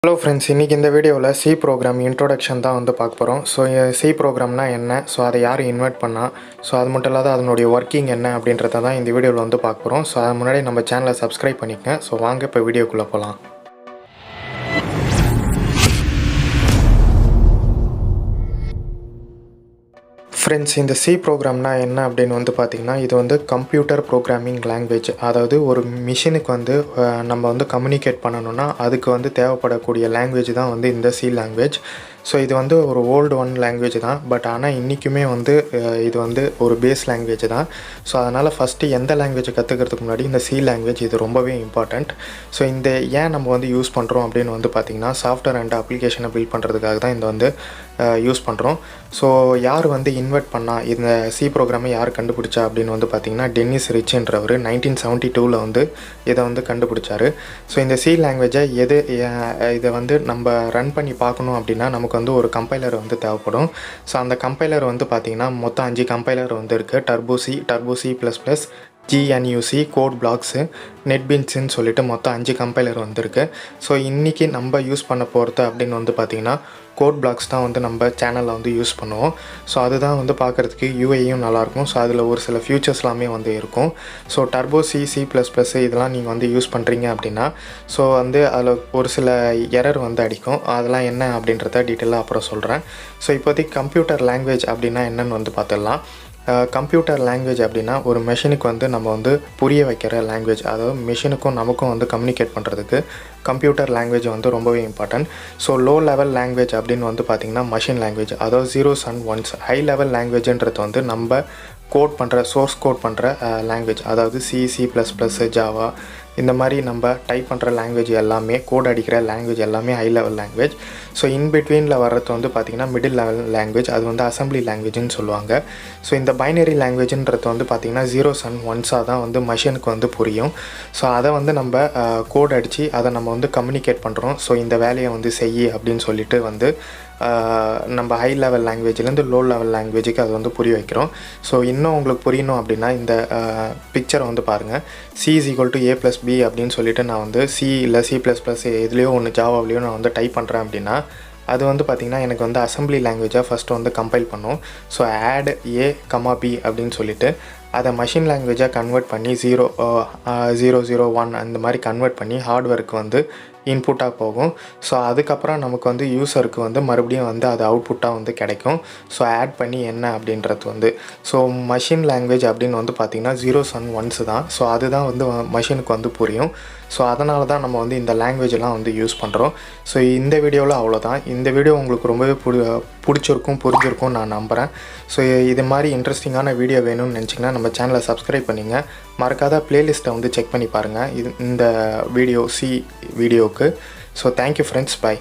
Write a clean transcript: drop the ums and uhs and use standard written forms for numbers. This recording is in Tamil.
ஹலோ ஃப்ரெண்ட்ஸ், இன்றைக்கி இந்த வீடியோவில் சி ப்ரோக்ராம் இன்ட்ரோடக்ஷன் தான் வந்து பார்க்க போகிறோம். ஸோ சி ப்ரோக்ராம்னா என்ன, ஸோ அதை யார் இன்வைட் பண்ணால், ஸோ அது மட்டும் இல்லாத அதனுடைய ஒர்க்கிங் என்ன அப்படின்றத தான் இந்த வீடியோவில் வந்து பார்க்க போகிறோம். ஸோ அது முன்னாடி நம்ம சேனலை சப்ஸ்கிரைப் பண்ணிக்கங்க. ஸோ வாங்க இப்போ வீடியோக்குள்ளே போகலாம். ஃப்ரெண்ட்ஸ், இந்த சி ப்ரோக்ராம்னா என்ன அப்படின்னு வந்து பார்த்திங்கன்னா, இது வந்து கம்ப்யூட்டர் ப்ரோக்ராமிங் லாங்குவேஜ். அதாவது ஒரு மிஷினுக்கு வந்து நம்ம வந்து கம்யூனிகேட் பண்ணணுன்னா அதுக்கு வந்து தேவைப்படக்கூடிய லாங்குவேஜ் தான் வந்து இந்த சி லாங்குவேஜ். ஸோ இது வந்து ஒரு ஓல்டு லாங்குவேஜ் தான். பட் ஆனால் இன்றைக்குமே வந்து இது வந்து ஒரு பேஸ் லாங்குவேஜ் தான். ஸோ அதனால் ஃபஸ்ட்டு எந்த லாங்குவேஜை கற்றுக்கிறதுக்கு முன்னாடி இந்த சி லாங்குவேஜ் இது ரொம்பவே இம்பார்ட்டண்ட். ஸோ இந்த ஏன் நம்ம வந்து யூஸ் பண்ணுறோம் அப்படின்னு வந்து பார்த்திங்கன்னா, சாஃப்ட்வேர் அண்ட் அப்ளிகேஷனை பில்ட் பண்ணுறதுக்காக தான் இந்த வந்து யூஸ் பண்ணுறோம். ஸோ யார் வந்து இன்வெர்ட் பண்ணால் இந்த சி ப்ரோக்ராமை யார் கண்டுபிடிச்சா அப்படின்னு வந்து பார்த்திங்கன்னா, டென்னிஸ் ரிச்ன்றவர் 1972 வந்து இதை வந்து கண்டுபிடிச்சாரு. ஸோ இந்த சி லாங்குவேஜை இதை வந்து நம்ம ரன் பண்ணி பார்க்கணும் அப்படின்னா நமக்கு வந்து ஒரு கம்பைலர் வந்து தேவைப்படும். ஸோ அந்த கம்பைலர் வந்து பார்த்திங்கன்னா மொத்தம் 5 கம்பைலர் வந்து இருக்குது. Turbo C++, GNUC, Code Blocks, நெட்பீன்ஸ்ன்னு சொல்லிட்டு மொத்தம் 5 கம்பைலர் வந்துருக்கு. ஸோ இன்றைக்கி நம்ம யூஸ் பண்ண போகிறது அப்படின்னு வந்து பார்த்திங்கன்னா, கோட் பிளாக்ஸ் தான் வந்து நம்ம சேனலில் வந்து யூஸ் பண்ணுவோம். ஸோ அதுதான் வந்து பார்க்குறதுக்கு யூஐயும் நல்லாயிருக்கும். ஸோ அதில் ஒரு சில ஃபியூச்சர்ஸ்லாமே வந்து இருக்கும். ஸோ டர்போ சி++ இதெல்லாம் நீங்கள் வந்து யூஸ் பண்ணுறீங்க அப்படின்னா, ஸோ வந்து அதில் ஒரு சில எரர் வந்து அடிக்கும். அதெல்லாம் என்ன அப்படின்றத டீட்டெயிலாக அப்புறம் சொல்கிறேன். ஸோ இப்போதைக்கு கம்ப்யூட்டர் லாங்குவேஜ் அப்படின்னா என்னென்னு வந்து பார்த்துடலாம். கம்ப்யூட்டர் லாங்குவேஜ் அப்படின்னா ஒரு மெஷினுக்கு வந்து நம்ம வந்து புரிய வைக்கிற லாங்குவேஜ். அதாவது மெஷினுக்கும் நமக்கும் வந்து கம்யூனிகேட் பண்ணுறதுக்கு கம்ப்யூட்டர் லாங்குவேஜ் வந்து ரொம்பவே important. So low level language அப்படின்னு வந்து பார்த்திங்கன்னா மஷின் லாங்குவேஜ், அதாவது 0s and 1s. High level லாங்குவேஜ்ன்றது வந்து நம்ம சோர்ஸ் கோட் பண்ணுற லாங்குவேஜ். அதாவது சி++, ஜாவா இந்த மாதிரி நம்ம டைப் பண்ணுற லாங்குவேஜ் எல்லாமே, கோட் அடிக்கிற லாங்குவேஜ் எல்லாமே ஹை லெவல் லாங்குவேஜ். ஸோ இன்பிட்வீனில் வர்றது வந்து பார்த்திங்கன்னா மிடில் லெவல் லாங்குவேஜ், அது வந்து அசம்பிளி லாங்குவேஜ்னு சொல்லுவாங்க. ஸோ இந்த பைனரி லாங்குவேஜ்ன்றது வந்து பார்த்திங்கன்னா 0s and 1s தான் வந்து மஷினுக்கு வந்து புரியும். ஸோ அதை வந்து நம்ம கோட் அடித்து அதை நம்ம வந்து கம்யூனிகேட் பண்ணுறோம். ஸோ இந்த வேலையை வந்து அப்படின்னு சொல்லிட்டு வந்து நம்ம ஹை லெவல் லாங்குவேஜ்லேருந்து லோ லெவல் லாங்குவேஜுக்கு அது வந்து புரிய வைக்கிறோம். ஸோ இன்னும் உங்களுக்கு புரியணும் அப்படின்னா இந்த பிக்சரை வந்து பாருங்கள். C = A+B அப்படின்னு சொல்லிட்டு நான் வந்து சி இல்லை C++ எதுலேயோ ஒன்று ஜாவாவிலையோ நான் வந்து டைப் பண்ணுறேன் அப்படின்னா, அது வந்து பார்த்திங்கன்னா எனக்கு வந்து அசம்பிளி லாங்குவேஜாக ஃபஸ்ட்டு வந்து கம்பைல் பண்ணும். ஸோ add A, B அப்படின்னு சொல்லிட்டு அதை மஷின் லாங்குவேஜாக கன்வெர்ட் பண்ணி 001 அந்த மாதிரி கன்வெர்ட் பண்ணி ஹார்ட்வேருக்கு வந்து இன்புட்டாக போகும். ஸோ அதுக்கப்புறம் நமக்கு வந்து யூஸருக்கு வந்து மறுபடியும் வந்து அது அவுட்புட்டாக வந்து கிடைக்கும். ஸோ ஆட் பண்ணி என்ன அப்படின்றது வந்து ஸோ மஷின் லாங்குவேஜ் அப்படின்னு வந்து பார்த்திங்கன்னா 0s and 1s தான். ஸோ அதுதான் வந்து மஷினுக்கு வந்து புரியும். ஸோ அதனால தான் நம்ம வந்து இந்த லாங்குவேஜெலாம் வந்து யூஸ் பண்ணுறோம். ஸோ இந்த வீடியோவில் அவ்வளோதான். இந்த வீடியோ உங்களுக்கு ரொம்பவே புரிஞ்சிருக்கும் நான் நம்புகிறேன். ஸோ இது மாதிரி இன்ட்ரெஸ்டிங்கான வீடியோ வேணும்னு நினச்சிங்கன்னா நம்ம சேனலை சப்ஸ்கிரைப் பண்ணிங்க. மறக்காத ப்ளேலிஸ்ட்டை வந்து செக் பண்ணி பாருங்கள் இந்த வீடியோ வீடியோவுக்கு. So thank you friends, by.